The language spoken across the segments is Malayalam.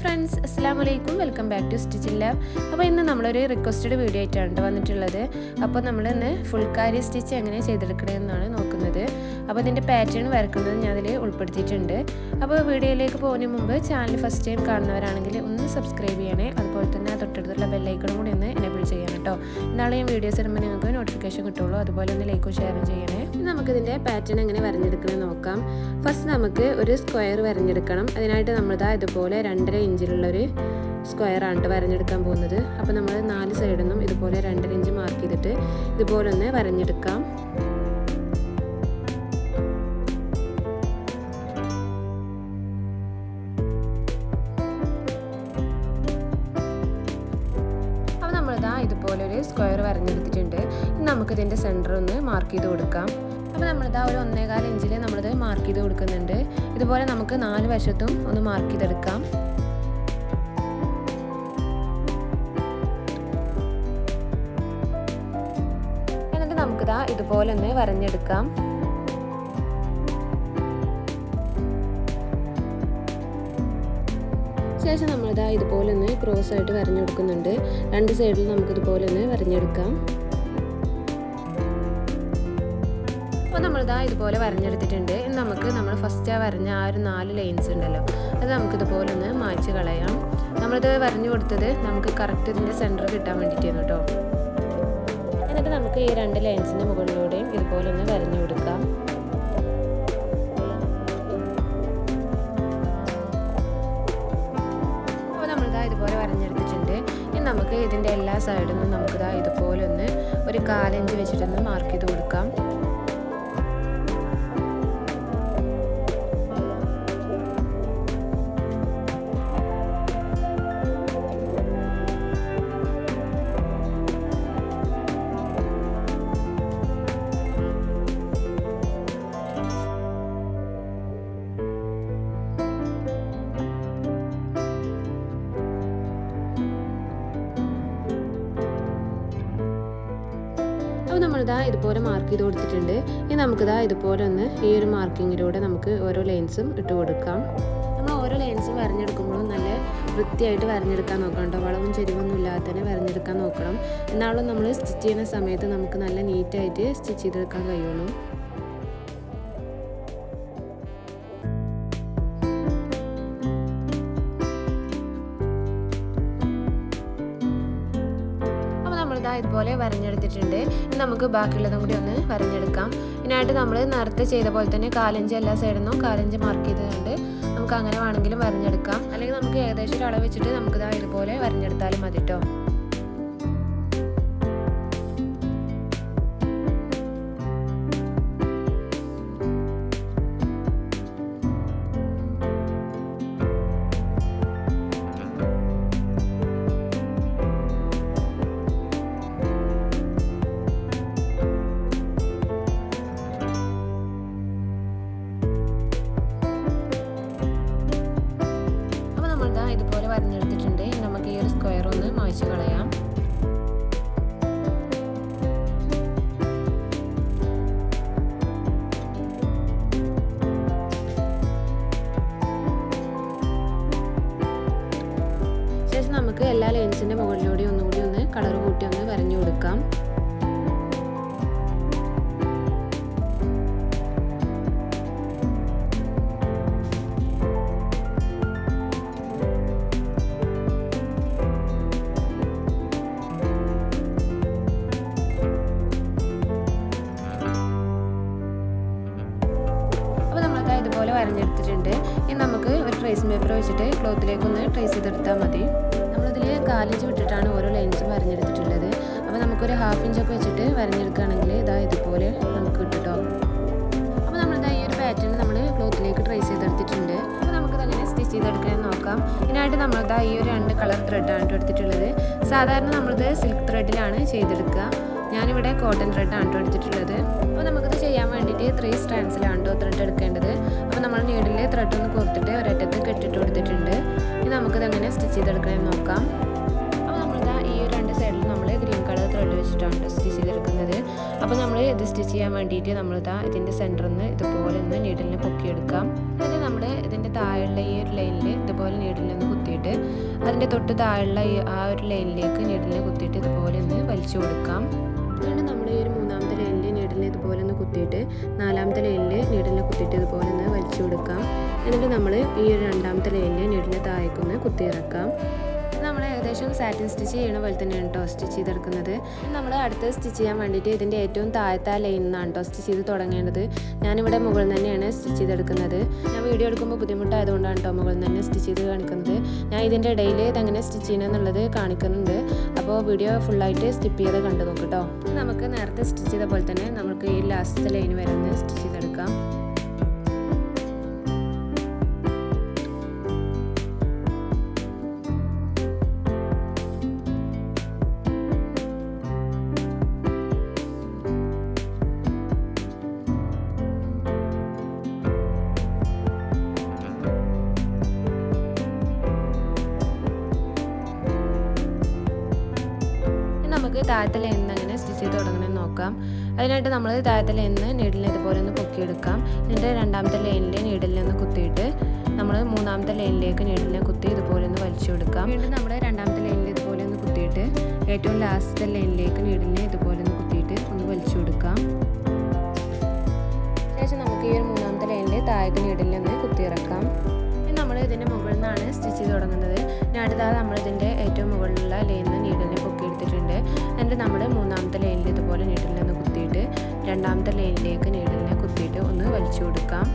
friends, assalamu alaikum. Welcome back to Stitching Lab. അപ്പോൾ ഇന്ന് നമ്മളൊരു റിക്വസ്റ്റഡ് വീഡിയോ ആയിട്ടാണ് വന്നിട്ടുള്ളത്. അപ്പോൾ നമ്മൾ ഇന്ന് ഫുൾക്കാരി സ്റ്റിച്ച് എങ്ങനെ ചെയ്തെടുക്കണമെന്നാണ് നോക്കുന്നത്. അപ്പോൾ ഇതിൻ്റെ പാറ്റേൺ വരക്കുന്നത് ഞാൻ അതിൽ ഉൾപ്പെടുത്തിയിട്ടുണ്ട്. അപ്പോൾ വീഡിയോയിലേക്ക് പോകുന്നതിന് മുമ്പ് ചാനൽ ഫസ്റ്റ് ടൈം കാണുന്നവരാണെങ്കിൽ ഒന്ന് സബ്സ്ക്രൈബ് ചെയ്യണേ. അതുപോലെ തന്നെ തൊട്ടടുത്തുള്ള ബെല്ലൈക്കണും കൂടി ഒന്ന് എനേബിൾ ചെയ്യണം കേട്ടോ. എന്നാലും ഞാൻ വീഡിയോസ് ഇടുമ്പോൾ നിങ്ങൾക്ക് നോട്ടിഫിക്കേഷൻ കിട്ടുള്ളൂ. അതുപോലെ ഒന്ന് ലൈക്കും ഷെയറും ചെയ്യണേ. നമുക്കിതിൻ്റെ പാറ്റേൺ എങ്ങനെ വരഞ്ഞെടുക്കണമെന്ന് നോക്കാം. ഫസ്റ്റ് നമുക്ക് ഒരു സ്ക്വയർ വരഞ്ഞെടുക്കണം. അതിനായിട്ട് നമ്മളിതാ ഇതുപോലെ 2.5 ഇഞ്ചിലുള്ളൊരു സ്ക്വയറാണ് വരഞ്ഞെടുക്കാൻ പോകുന്നത്. അപ്പോൾ നമ്മൾ 4 സൈഡിൽ നിന്നും ഇതുപോലെ 2.5 ഇഞ്ച് മാർക്ക് ചെയ്തിട്ട് ഇതുപോലെ ഒന്ന് വരഞ്ഞെടുക്കാം. അപ്പോൾ നമ്മളിതാ ഇതുപോലെ ഒരു സ്ക്വയർ വരഞ്ഞെടുത്തിട്ടുണ്ട്. ഇനി നമുക്കിതിൻ്റെ സെൻറ്റർ ഒന്ന് മാർക്ക് ചെയ്ത് കൊടുക്കാം. അപ്പോൾ നമ്മളിതാ ഒരു 1.25 ഇഞ്ചിൽ നമ്മളിത് മാർക്ക് ചെയ്ത് കൊടുക്കുന്നുണ്ട്. ഇതുപോലെ നമുക്ക് 4 വശത്തും ഒന്ന് മാർക്ക് ചെയ്തെടുക്കാം. എന്നിട്ട് നമുക്കിതാ ഇതുപോലെ ഒന്ന് വരഞ്ഞെടുക്കാം. ശേഷം നമ്മളിതാ ഇതുപോലെ ഒന്ന് ക്രോസ് ആയിട്ട് വരഞ്ഞു കൊടുക്കുന്നുണ്ട്. 2 സൈഡിൽ നമുക്കിതുപോലെ ഒന്ന് വരഞ്ഞെടുക്കാം. അപ്പോൾ നമ്മളിതാ ഇതുപോലെ വരഞ്ഞെടുത്തിട്ടുണ്ട്. ഇനി നമുക്ക് നമ്മൾ ഫസ്റ്റ് വരഞ്ഞ ആ ഒരു 4 ലൈൻസ് ഉണ്ടല്ലോ, അത് നമുക്കിതുപോലെ ഒന്ന് മായ്ച്ച് കളയാം. നമ്മളിത് വരഞ്ഞു കൊടുത്തത് നമുക്ക് കറക്റ്റ് ഇതിൻ്റെ സെൻറ്റർ കിട്ടാൻ വേണ്ടിയിട്ടാണ് കേട്ടോ. എന്നിട്ട് നമുക്ക് ഈ 2 ലൈൻസിൻ്റെ മുകളിലൂടെയും ഇതുപോലെ ഒന്ന് വരഞ്ഞു കൊടുക്കാം. അപ്പോൾ നമ്മളിതാ ഇതുപോലെ വരഞ്ഞെടുത്തിട്ടുണ്ട്. ഇനി നമുക്ക് ഇതിൻ്റെ എല്ലാ സൈഡിൽ നിന്നും നമുക്കിതാ ഇതുപോലെ ഒന്ന് ഒരു 1/4 ഇഞ്ച് വെച്ചിട്ടൊന്ന് മാർക്ക് ചെയ്ത് കൊടുക്കാം. അപ്പോൾ നമ്മളിതാ ഇതുപോലെ മാർക്ക് ചെയ്ത് കൊടുത്തിട്ടുണ്ട്. ഇനി നമുക്കിതാ ഇതുപോലെ ഒന്ന് ഈ ഒരു മാർക്കിങ്ങിലൂടെ നമുക്ക് ഓരോ ലൈൻസും ഇട്ട് കൊടുക്കാം. നമ്മൾ ഓരോ ലൈൻസും വരഞ്ഞെടുക്കുമ്പോഴും നല്ല വൃത്തിയായിട്ട് വരഞ്ഞെടുക്കാൻ നോക്കണം കേട്ടോ. വളവും ചെരിവൊന്നും ഇല്ലാതെ തന്നെ വരഞ്ഞെടുക്കാൻ നോക്കണം. എന്നാലും നമ്മൾ സ്റ്റിച്ച് ചെയ്യുന്ന സമയത്ത് നമുക്ക് നല്ല നീറ്റായിട്ട് സ്റ്റിച്ച് ചെയ്തെടുക്കാൻ കഴിയുള്ളൂ. ഇതുപോലെ വരഞ്ഞെടുത്തിട്ടുണ്ട്. ഇനി നമുക്ക് ബാക്കിയുള്ളതും കൂടി ഒന്ന് വരഞ്ഞെടുക്കാം. ഇതിനായിട്ട് നമ്മൾ നേരത്തെ ചെയ്ത പോലെ തന്നെ 1/4 ഇഞ്ച് എല്ലാ സൈഡിൽ നിന്നും 1/4 ഇഞ്ച് മാർക്ക് ചെയ്തുകൊണ്ട് നമുക്ക് അങ്ങനെ വേണമെങ്കിലും വരഞ്ഞെടുക്കാം. അല്ലെങ്കിൽ നമുക്ക് ഏകദേശം ഒരു അളവ് വെച്ചിട്ട് നമുക്ക് ഇതുപോലെ വരഞ്ഞെടുത്താലും മതി കേട്ടോ. ഇതുപോലെ വരഞ്ഞെടുത്തിട്ടുണ്ട്. നമുക്ക് ഈ ഒരു സ്ക്വയർ ഒന്ന് മായ്ച്ച് കളയാം. ശേഷം നമുക്ക് എല്ലാ ലൈൻസിൻ്റെ മുകളിലൂടെ ഒന്നുകൂടി ഒന്ന് കളർ കൂട്ടി ഒന്ന് വരഞ്ഞു കൊടുക്കാം. ഇതുപോലെ വരഞ്ഞെടുത്തിട്ടുണ്ട്. ഇനി നമുക്ക് ഒരു ട്രേസിംഗ് പേപ്പർ വെച്ചിട്ട് ക്ലോത്തിലേക്ക് ഒന്ന് ട്രേസ് ചെയ്തെടുത്താൽ മതി. നമ്മളിതിൽ 1/4 ഇഞ്ച് വിട്ടിട്ടാണ് ഓരോ ലൈൻസും വരഞ്ഞെടുത്തിട്ടുള്ളത്. അപ്പോൾ നമുക്കൊരു 1/2 ഇഞ്ചൊക്കെ വെച്ചിട്ട് വരഞ്ഞെടുക്കുകയാണെങ്കിൽ ഇതാ ഇതുപോലെ നമുക്ക് കിട്ടുട്ടോ. അപ്പോൾ നമ്മളിതാ ഈ ഒരു പാറ്റേൺ നമ്മൾ ക്ലോത്തിലേക്ക് ട്രേസ് ചെയ്തെടുത്തിട്ടുണ്ട്. അപ്പോൾ നമുക്കിതങ്ങനെ സ്റ്റിച്ച് ചെയ്തെടുക്കാൻ നോക്കാം. ഇതിനായിട്ട് നമ്മളിതാ ഈ ഒരു 2 കളർ ത്രെഡാണ് എടുത്തിട്ടുള്ളത്. സാധാരണ നമ്മളിത് സിൽക്ക് ത്രെഡിലാണ് ചെയ്തെടുക്കുക. ഞാനിവിടെ കോട്ടൺ ത്രെഡാണ് എടുത്തിട്ടുള്ളത്. അപ്പോൾ നമുക്കിത് ചെയ്യാൻ വേണ്ടിയിട്ട് 3 സ്ട്രാൻഡ്സിലാണ് ത്രെഡ് എടുക്കേണ്ടത്. അപ്പോൾ നമ്മൾ നീഡിൽ ത്രെഡ് ഒന്ന് കോർത്തിട്ട് ഒരറ്റത്ത് കെട്ടിട്ട് കൊടുത്തിട്ടുണ്ട്. ഇനി നമുക്കിതങ്ങനെ സ്റ്റിച്ച് ചെയ്തെടുക്കണമെന്ന് നോക്കാം. അപ്പോൾ നമ്മളിതാ ഈ 2 സൈഡിൽ നമ്മൾ ഗ്രീൻ കളർ ത്രെഡ് വെച്ചിട്ടാണ് സ്റ്റിച്ച് ചെയ്തെടുക്കുന്നത്. അപ്പോൾ നമ്മൾ ഇത് സ്റ്റിച്ച് ചെയ്യാൻ വേണ്ടിയിട്ട് നമ്മളിതാ ഇതിൻ്റെ സെൻറ്ററിൽ നിന്ന് ഇതുപോലെ ഒന്ന് നീഡിലിനെ പൊക്കിയെടുക്കാം. എന്നിട്ട് നമ്മൾ ഇതിൻ്റെ താഴെയുള്ള ഈ ഒരു ലൈനിൽ ഇതുപോലെ നീഡിലിനെ ഒന്ന് കുത്തിയെടുക്കാം. കുത്തിയിട്ട് അതിൻ്റെ തൊട്ട് താഴെയുള്ള ആ ഒരു ലൈനിലേക്ക് നീഡിലിനെ കുത്തിയിട്ട് ഇതുപോലെ ഒന്ന് വലിച്ചു കൊടുക്കാം. വീണ്ടും നമ്മൾ ഈ ഒരു മൂന്നാമത്തെ ലൈനിൽ നീഡിലിനെ ഇതുപോലെ ഒന്ന് കുത്തിയിട്ട് നാലാമത്തെ ലൈനിൽ നീഡിലിനെ കുത്തിയിട്ട് ഇതുപോലെ ഒന്ന് വലിച്ചു കൊടുക്കാം. എന്നിട്ട് നമ്മൾ ഈ ഒരു രണ്ടാമത്തെ ലൈനിൽ നീഡിലിനെ താഴേക്കൊന്ന് കുത്തിയിറക്കാം. നമ്മൾ ഏകദേശം സാറ്റിൻ സ്റ്റിച്ച് ചെയ്യണ പോലെ തന്നെയാണ് കേട്ടോ സ്റ്റിച്ച് ചെയ്തെടുക്കുന്നത്. നമ്മൾ അടുത്ത് സ്റ്റിച്ച് ചെയ്യാൻ വേണ്ടിയിട്ട് ഇതിൻ്റെ ഏറ്റവും താഴത്തെ ലൈനിൽ നിന്നാണ് കേട്ടോ സ്റ്റിച്ച് ചെയ്ത് തുടങ്ങേണ്ടത്. ഞാനിവിടെ മുകളിൽ തന്നെയാണ് സ്റ്റിച്ച് ചെയ്തെടുക്കുന്നത്. ഞാൻ വീഡിയോ എടുക്കുമ്പോൾ ബുദ്ധിമുട്ടായതുകൊണ്ടാണ് കേട്ടോ മുകളിൽ തന്നെ സ്റ്റിച്ച് ചെയ്ത് കാണിക്കുന്നത്. ഞാൻ ഇതിൻ്റെ ഇടയിൽ ഇതെങ്ങനെ സ്റ്റിച്ച് ചെയ്യണമെന്നുള്ളത് കാണിക്കുന്നുണ്ട്. അപ്പോൾ വീഡിയോ ഫുള്ളായിട്ട് സ്കിപ്പ് ചെയ്ത് കണ്ടു നോക്കും കേട്ടോ. നമുക്ക് നേരത്തെ സ്റ്റിച്ച് ചെയ്ത പോലെ തന്നെ നമുക്ക് ഈ ലാസ്റ്റത്തെ ലൈൻ വരെ ഒന്ന് സ്റ്റിച്ച് ചെയ്തെടുക്കാം. നമുക്ക് താഴത്തെ ലൈനിൽ നിന്ന് അങ്ങനെ സ്റ്റിച്ച് ചെയ്ത് തുടങ്ങണമെന്ന് നോക്കാം. അതിനായിട്ട് നമ്മൾ താഴത്തെ ലൈനിൽ നിന്ന് നീഡിലിനെ ഇതുപോലെ ഒന്ന് പൊക്കിയെടുക്കാം. എന്നിട്ട് രണ്ടാമത്തെ ലൈനിൽ നീഡിലിനെ ഒന്ന് കുത്തിയിട്ട് നമ്മൾ മൂന്നാമത്തെ ലൈനിലേക്ക് നീഡിലിനെ കുത്തി ഇതുപോലെ ഒന്ന് വലിച്ചു കൊടുക്കാം. വീണ്ടും നമ്മൾ രണ്ടാമത്തെ ലൈനിൽ ഇതുപോലെ ഒന്ന് കുത്തിയിട്ട് ഏറ്റവും ലാസ്റ്റത്തെ ലൈനിലേക്ക് നീഡിലിനെ ഇതുപോലെ ഒന്ന് കുത്തിയിട്ട് ഒന്ന് വലിച്ചു കൊടുക്കാം. ശേഷം നമുക്ക് ഈ ഒരു മൂന്നാമത്തെ ലൈനിൽ താഴേക്ക് നീഡിലിനെ ഒന്ന് കുത്തിയിറക്കാം. നമ്മൾ ഇതിൻ്റെ മുകളിൽ നിന്നാണ് സ്റ്റിച്ച് ചെയ്ത് തുടങ്ങുന്നത്. അടുത്തത് നമ്മളിതിൻ്റെ ഏറ്റവും മുകളിലുള്ള ലൈനിൽ നിന്ന് നീഡിലിനെ പൊക്കിയെടുത്തിട്ടുണ്ട്. എന്നിട്ട് നമ്മൾ മൂന്നാമത്തെ ലൈനിൽ ഇതുപോലെ നീഡിലിനെ ഒന്ന് കുത്തിയിട്ട് രണ്ടാമത്തെ ലൈനിലേക്ക് നീഡിലിനെ കുത്തിയിട്ട് ഒന്ന് വലിച്ചു കൊടുക്കാം.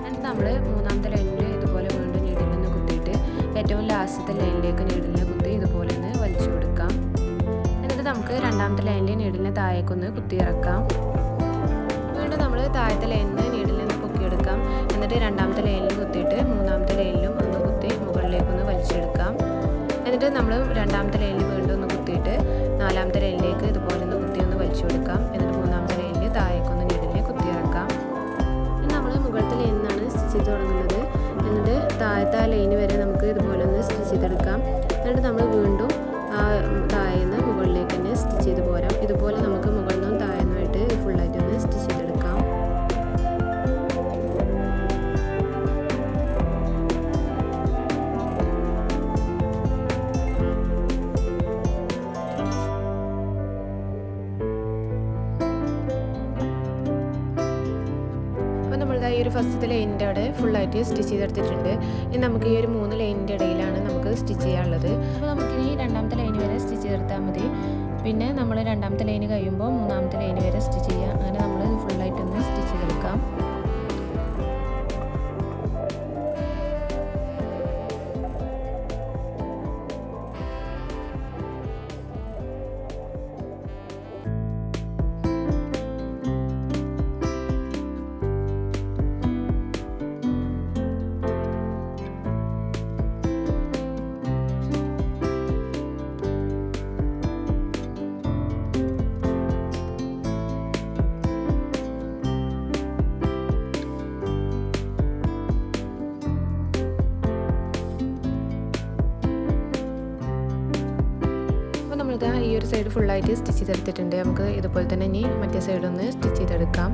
എന്നിട്ട് നമ്മൾ മൂന്നാമത്തെ ലൈനിൽ ഇതുപോലെ വീണ്ടും നീഡിലിനെ ഒന്ന് കുത്തിയിട്ട് ഏറ്റവും ലാസ്റ്റത്തെ ലൈനിലേക്ക് നീഡിലിനെ കുത്തി ഇതുപോലെ ഒന്ന് വലിച്ചു കൊടുക്കാം. എന്നിട്ട് നമുക്ക് രണ്ടാമത്തെ ലൈനിൽ നീഡിലിനെ താഴേക്കൊന്ന് കുത്തിയിറക്കാം. വീണ്ടും നമ്മൾ താഴത്തെ ലൈനിൽ നിന്ന് നീഡിലിനെ ഒന്ന് പൊക്കിയെടുക്കാം. എന്നിട്ട് രണ്ടാമത്തെ ലൈനിൽ കുത്തിയിട്ട് മൂന്നാമത്തെ ലൈനിലും ഒന്ന് കുത്തി മുകളിലേക്കൊന്ന് വലിച്ചെടുക്കാം. എന്നിട്ട് നമ്മൾ രണ്ടാമത്തെ ലൈനിൽ വീണ്ടും ഒന്ന് കുത്തിയിട്ട് നാലാമത്തെ ലൈനിലേക്ക് ഇതുപോലെ ഒന്ന് കുത്തി ഒന്ന് വലിച്ചു കൊടുക്കാം. എന്നിട്ട് മൂന്നാമത്തെ ലൈനിൽ താഴേക്കൊന്ന് നീഡിലിനെ കുത്തിയിറക്കാം. ഇനി നമ്മൾ മുകളിലത്തെ ലൈനിൽ നിന്നാണ് സ്റ്റിച്ച് ചെയ്ത് തുടങ്ങുന്നത്. എന്നിട്ട് താഴത്തെ ആ ലൈന് വരെ നമുക്ക് ഇതുപോലെ ഒന്ന് സ്റ്റിച്ച് ചെയ്തെടുക്കാം. എന്നിട്ട് നമ്മൾ വീണ്ടും താഴേന്ന് മുകളിലേക്ക് തന്നെ സ്റ്റിച്ച് ചെയ്ത് പോരാം. ഇതുപോലെ നമുക്ക് മുകളിൽ നിന്നും താഴെന്നുമായിട്ട് ഫുള്ളായിട്ട് ഒന്ന് സ്റ്റിച്ച് ചെയ്തെടുക്കാം. ഈ ഒരു ഫസ്റ്റത്തെ ലൈനിൻ്റെ അവിടെ ഫുള്ളായിട്ട് സ്റ്റിച്ച് ചെയ്തെടുത്തിട്ടുണ്ട്. ഇനി നമുക്ക് ഈ ഒരു 3 ലൈനിൻ്റെ ഇടയിലാണ് നമുക്ക് സ്റ്റിച്ച് ചെയ്യാനുള്ളത്. അപ്പോൾ നമുക്കിനി രണ്ടാമത്തെ ലൈൻ വരെ സ്റ്റിച്ച് ചെയ്തെടുത്താൽ മതി. പിന്നെ നമ്മൾ രണ്ടാമത്തെ ലൈന് കഴിയുമ്പോൾ മൂന്നാമത്തെ ലൈൻ വരെ സ്റ്റിച്ച് ചെയ്യുക. അങ്ങനെ നമ്മൾ ഫുള്ളായിട്ടൊന്ന് സ്റ്റിച്ച് ചെയ്തെടുക്കാം. ഈ ഒരു സൈഡ് ഫുള്ളായിട്ട് സ്റ്റിച്ച് ചെയ്തെടുത്തിട്ടുണ്ട്. നമുക്ക് ഇതുപോലെ തന്നെ ഇനി മറ്റേ സൈഡൊന്ന് സ്റ്റിച്ച് ചെയ്തെടുക്കാം.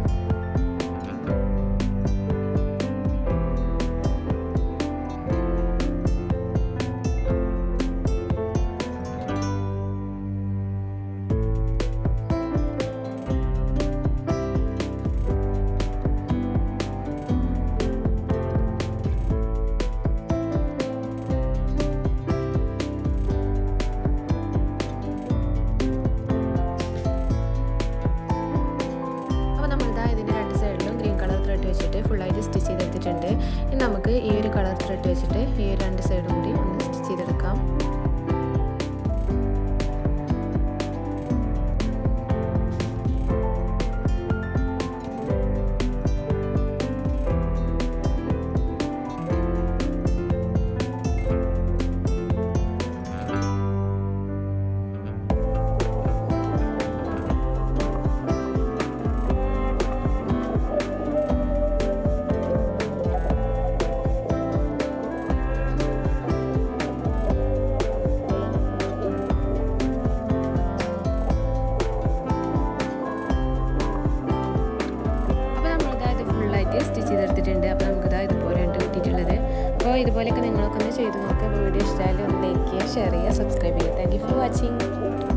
വീഡിയോ ഇഷ്ടമായാലും ഒന്ന് ലൈക്ക് ചെയ്യുക, ഷെയർ ചെയ്യുക, സബ്സ്ക്രൈബ് ചെയ്യുക. Thank you for watching.